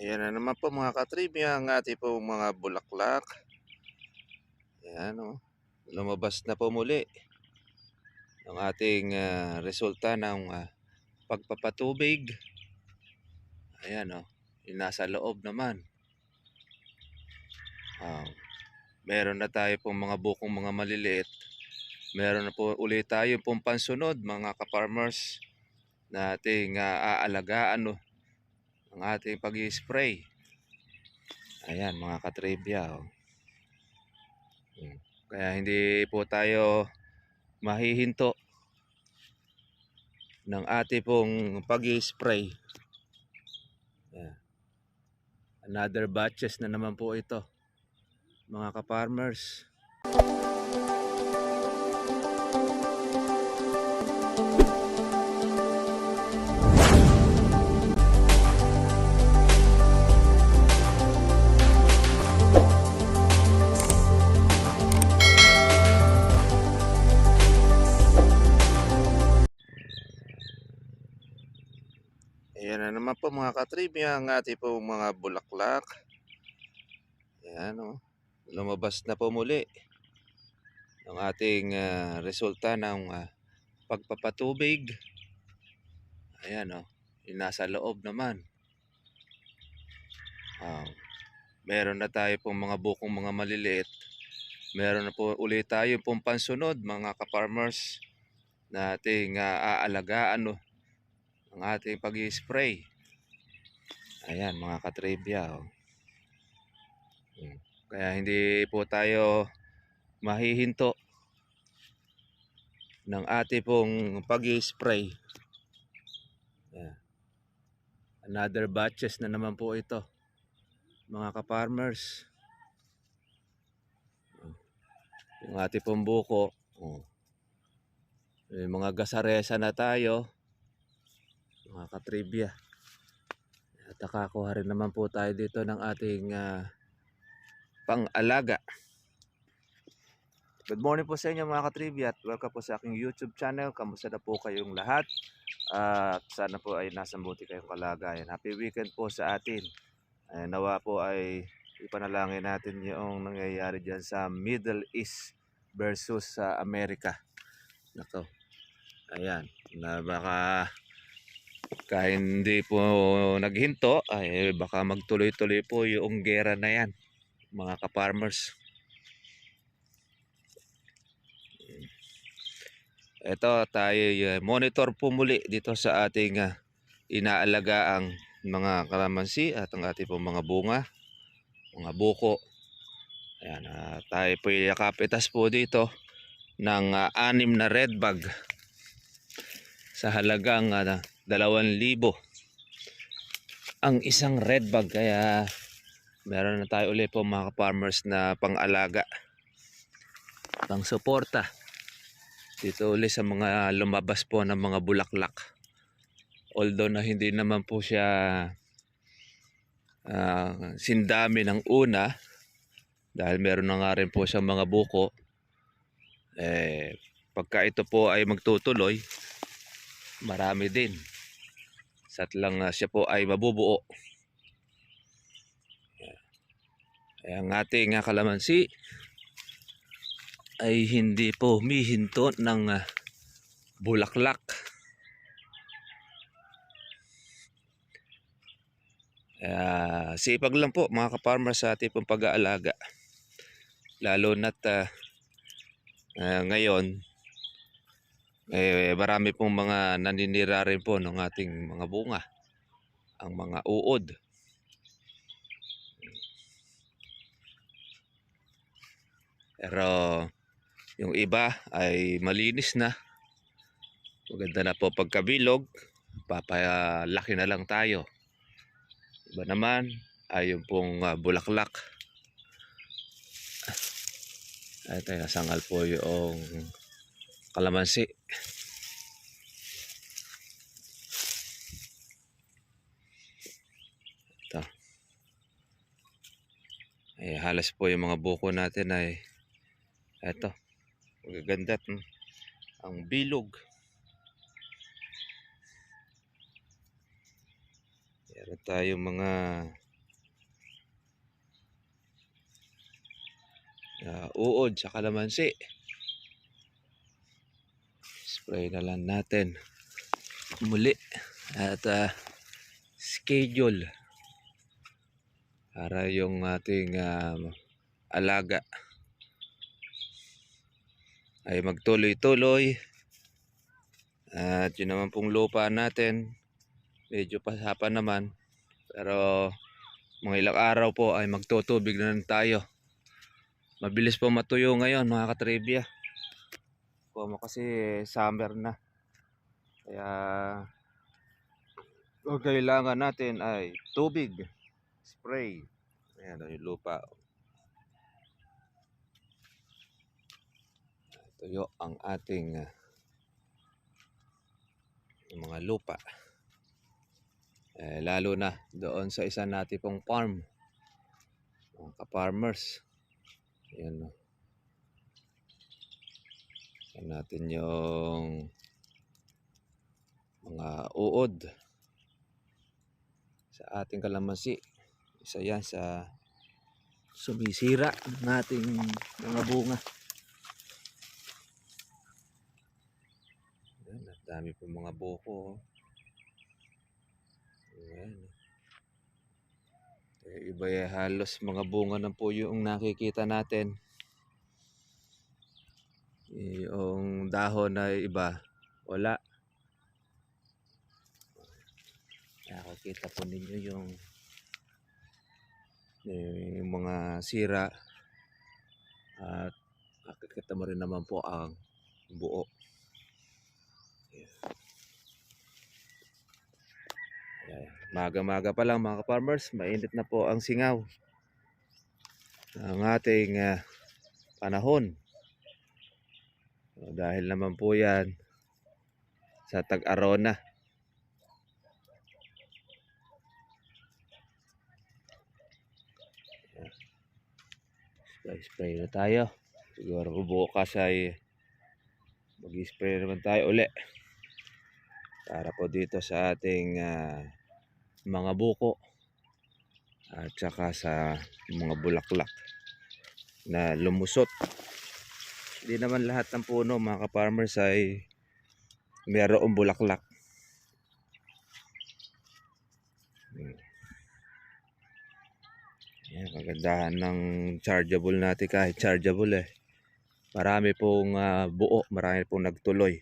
Ayan na naman po mga katribya ang ating po mga bulaklak. Ayan o. Lumabas na po muli ang ating resulta ng pagpapatubig. Ayan o. Nasa loob naman. Meron na tayo pong mga bukong mga maliliit. Meron na po ulit tayo pong pansunod mga ka-farmers na ating aalagaan o. Ang ating pag-i-spray. Ayan mga katribya o. Kaya hindi po tayo mahihinto ng ating pong pag-i-spray. Another batches na naman po ito mga ka-farmers. Ayan na naman po mga katribya ang ating po mga bulaklak. Ayan o. Lumabas na po muli ang ating resulta ng pagpapatubig. Ayan o. Nasa loob naman. Meron na tayo pong mga bukong mga maliliit. Meron na po ulit tayo pong pansunod mga ka-farmers na ating aalagaan o. Ang ating pag-i-spray. Ayan mga katribya o. Kaya hindi po tayo mahihinto ng ating pong pag-i-spray. Another batches na naman po ito mga ka-farmers. Yung ating pong buko. May mga gasaresa na tayo mga katribya. At nakakuha rin naman po tayo dito ng ating pang-alaga. Good morning po sa inyo mga katribya at welcome po sa aking YouTube channel. Kamusta na po kayong lahat? At sana po ay nasa mabuti kayong kalagayan. Happy weekend po sa atin. Nawa po ay ipanalangin natin yung nangyayari dyan sa Middle East versus sa Amerika. Nako. Ayan. Na baka kahit hindi po naghinto ay baka magtuloy-tuloy po yung gera na yan mga ka-farmers. Ito tayo monitor po muli dito sa ating inaalagaang mga kalamansi at ang ating po mga bunga, mga buko. Ayan, tayo po yakapitas po dito ng 6 na red bag sa halagang 2,000 ang isang red bag. Kaya meron na tayo ulit po mga farmers na pang-alaga, pang suporta dito ulit sa mga lumabas po ng mga bulaklak. Although na hindi naman po siya sindami ng una dahil meron na nga rin po siyang mga buko. Pagka ito po ay magtutuloy, marami din. Sat lang siya po ay mabubuo. Ang ating kalamansi ay hindi po humihinto ng bulaklak. Sipag lang po mga ka-farmers sa ating pong pag-aalaga. Lalo na't ngayon marami pong mga naninira rin po ng ating mga bunga, ang mga uod. Pero yung iba ay malinis na, maganda na po pagkabilog, papalaki na lang tayo. Iba naman ay yung pong bulaklak. Ay tayo sangal po yung kalamansi. Ito. Halos po yung mga buko natin ay ito. Magaganda. Ang bilog. Meron tayong mga uod sa kalamansi. Spray na lang natin muli at schedule para yung ating alaga ay magtuloy-tuloy. At yun naman pong lupa natin, medyo pasapan naman, pero mga ilang araw po ay magtutubig na lang tayo. Mabilis po matuyo ngayon mga katribya po kasi summer na, kaya ang kailangan natin ay tubig, spray. Ayan yung lupa, tuyo ang ating mga lupa, lalo na doon sa isa natin pong farm, mga ka-farmers. Ayan, ayan natin yung mga uod sa ating kalamansi. Isa yan sa sumisira ng ating mga bunga. Ayan, dami po mga buko. Ayan. Iba halos mga bunga na po yung nakikita natin. Yung dahon na iba, wala. Nakikita po ninyo yung mga sira, at nakikita mo rin naman po ang buo. Maga-maga pa lang mga farmers, mainit na po ang singaw ng ating panahon. Dahil naman po yan sa tag-arona. Spray na tayo. Siguro bukas ay mag-spray naman tayo uli para po dito sa ating mga buko at saka sa mga bulaklak na lumusot. Hindi naman lahat ng puno mga ka-farmers ay mayroong bulaklak. Yan, kagandahan ng chargeable natin, kahit chargeable marami pong buo, marami pong nagtuloy.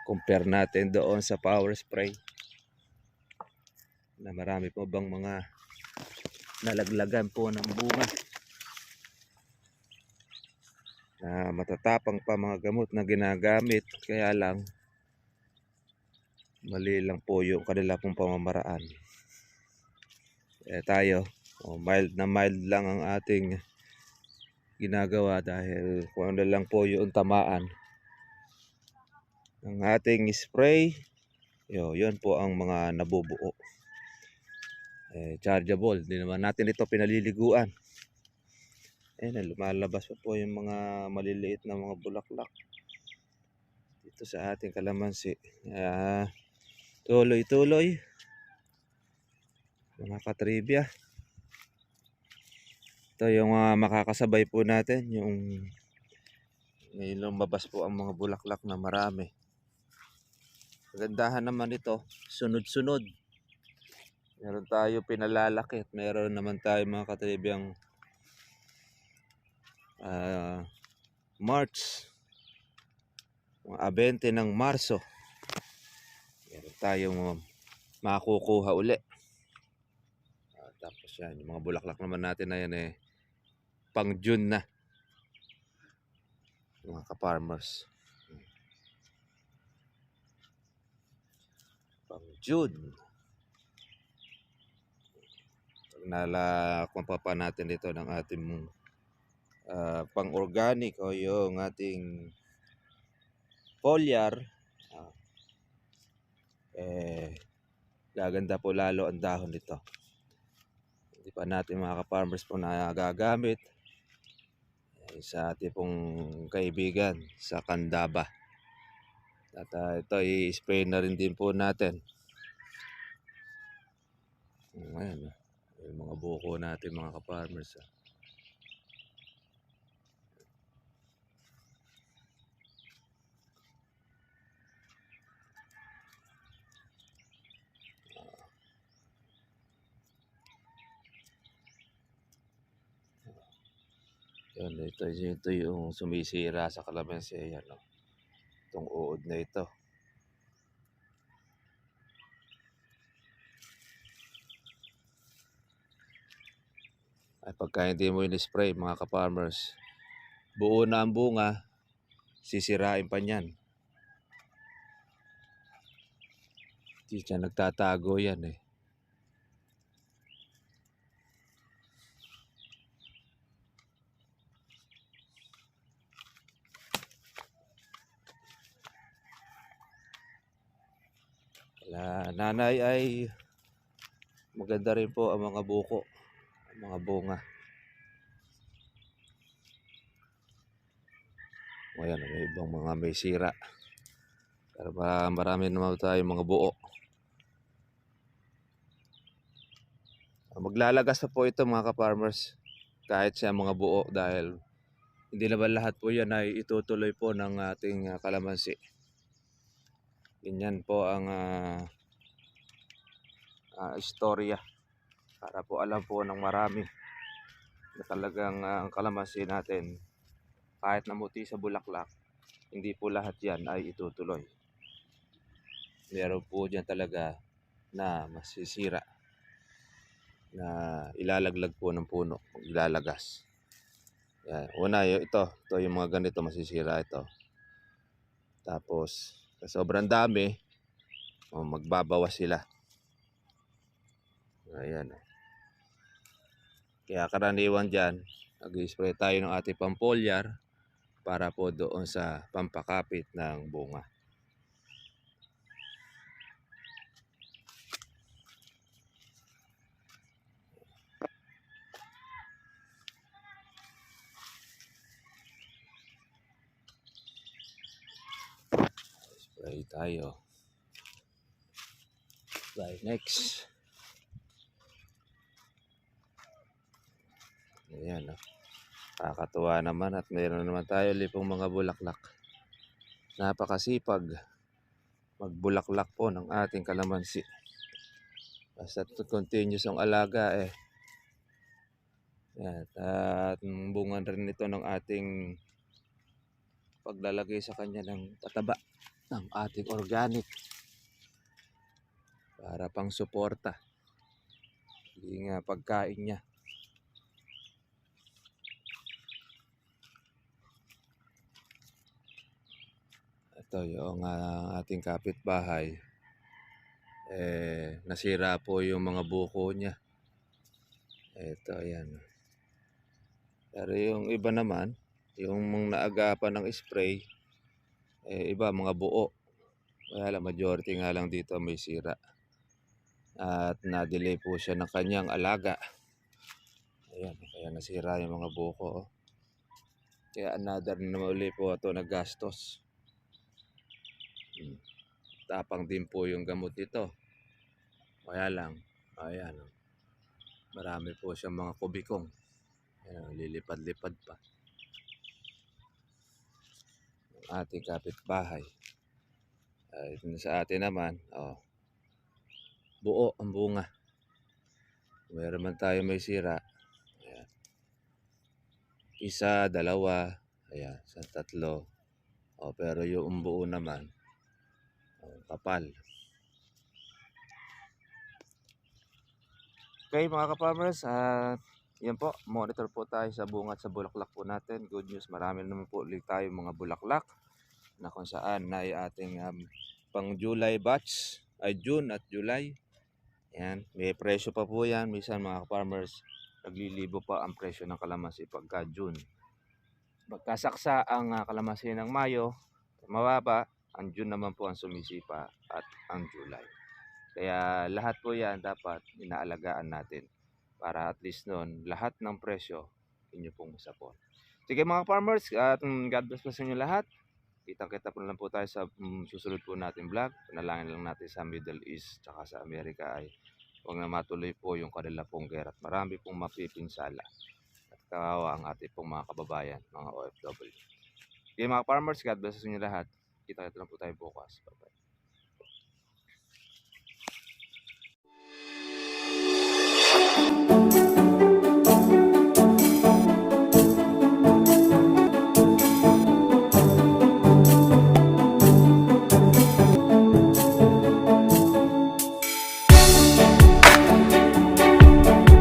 Compare natin doon sa power spray na marami po bang mga nalaglagan po ng bunga na matatapang pa mga gamot na ginagamit, kaya lang mali lang po yung kanila pong pamamaraan. Tayo mild na mild lang ang ating ginagawa dahil kung ano lang po yung tamaan ng ating spray, yun po ang mga nabubuo. Chargeable, hindi naman natin ito pinaliliguan. Lumalabas po yung mga maliliit na mga bulaklak dito sa ating kalamansi. Tuloy-tuloy mga katribya. Ito yung makakasabay po natin, yung may lumabas po ang mga bulaklak na marami. Kagandahan naman ito, sunod-sunod. Meron tayo pinalalaki at meron naman tayo mga katribyang March, mga 20 ng Marso, meron tayong makukuha uli. Tapos yan, yung mga bulaklak naman natin na yan pang June na mga ka-farmers. Pang June. Kung pa natin ito ng ating pang organic o yung ating foliar, gaganda po lalo ang dahon nito. Hindi pa natin mga ka-farmers po nagagamit sa ating pong kaibigan sa Candaba. At ito i-spray na rin din po natin. Ayan, yung mga buko natin mga ka-farmers. Yun, ito yung sumisira sa kalamansi. Ayan, oh. Itong uod na ito. Ay pagka hindi mo in-spray mga ka-farmers, buo na ang bunga, sisirain pa niyan. Hindi siya nagtatago yan eh. Kaya nanay ay maganda rin po ang mga buko, ang mga bunga. Ayan, may ibang mga may sira. Pero marami naman tayo mga buo. Maglalagas na po ito mga ka-farmers. Kahit siya mga buo dahil hindi naman lahat po yan ay itutuloy po ng ating kalamansi. Ganyan po ang istorya. Para po alam po ng marami na talagang ang kalamansi natin kahit namuti sa bulaklak, hindi po lahat yan ay itutuloy. Meron po dyan talaga na masisira na ilalaglag po ng puno kung ilalagas. Yan. Una, ito yung mga ganito masisira ito. Tapos sa sobrang dami, magbabawas sila. Ayan. Kaya karaniwan dyan, nag-spray tayo ng ating pampolyar para po doon sa pampakapit ng bunga. Spray tayo. Spray next. Ayan, oh. Kakatuwa naman at mayroon naman tayo lipong mga bulaklak. Napakasipag magbulaklak po ng ating kalamansi. Basta continuous ang alaga eh. Yan. At bungan rin ito ng ating paglalagay sa kanya ng pataba ng ating organic para pang suporta yung pagkain niya. Ito yung ating kapitbahay, nasira po yung mga buko niya. Ito, yan. Pero yung iba naman, yung naagapan ng spray, iba mga buo. Kaya lang, majority nga lang dito may sira. At na-delay po siya ng kanyang alaga. Ayan, kaya nasira yung mga buko. Kaya another na uli po ito na gastos. Tapang din po yung gamot nito. Kaya lang, ayan, marami po siyang mga kubikong. Ayan, lilipad-lipad pa. Ang ating kapitbahay. Sa atin naman, buo ang bunga. Meron man tayo may sira. Ayan. Isa, dalawa, ayan, sa tatlo. Pero yung buo naman, kapal. Okay mga ka-farmers, yan po, monitor po tayo sa bunga at sa bulaklak po natin. Good news, marami naman po ulit tayo mga bulaklak na kung saan na ay ating pang July batch, ay June at July. Yan, may presyo pa po yan. Minsan mga ka-farmers, naglilibo pa ang presyo ng kalamansi pagka June. Pagkasaksa ang kalamansi ng Mayo, mababa. Ang June naman po ang sumisipa at ang July. Kaya lahat po yan dapat inaalagaan natin para at least noon lahat ng presyo inyo pong masapon. Sige mga farmers, at God bless po sa inyo lahat. Kita-kita po lang po tayo sa susunod po natin vlog. Panalangin lang natin sa Middle East tsaka sa Amerika ay huwag na matuloy po yung kanila pong gera at marami pong mapipinsala at kawawa ang ating pong mga kababayan, mga OFW. Sige mga farmers, God bless sa inyo lahat. Kita-kita lang po tayo bukas. Bye-bye.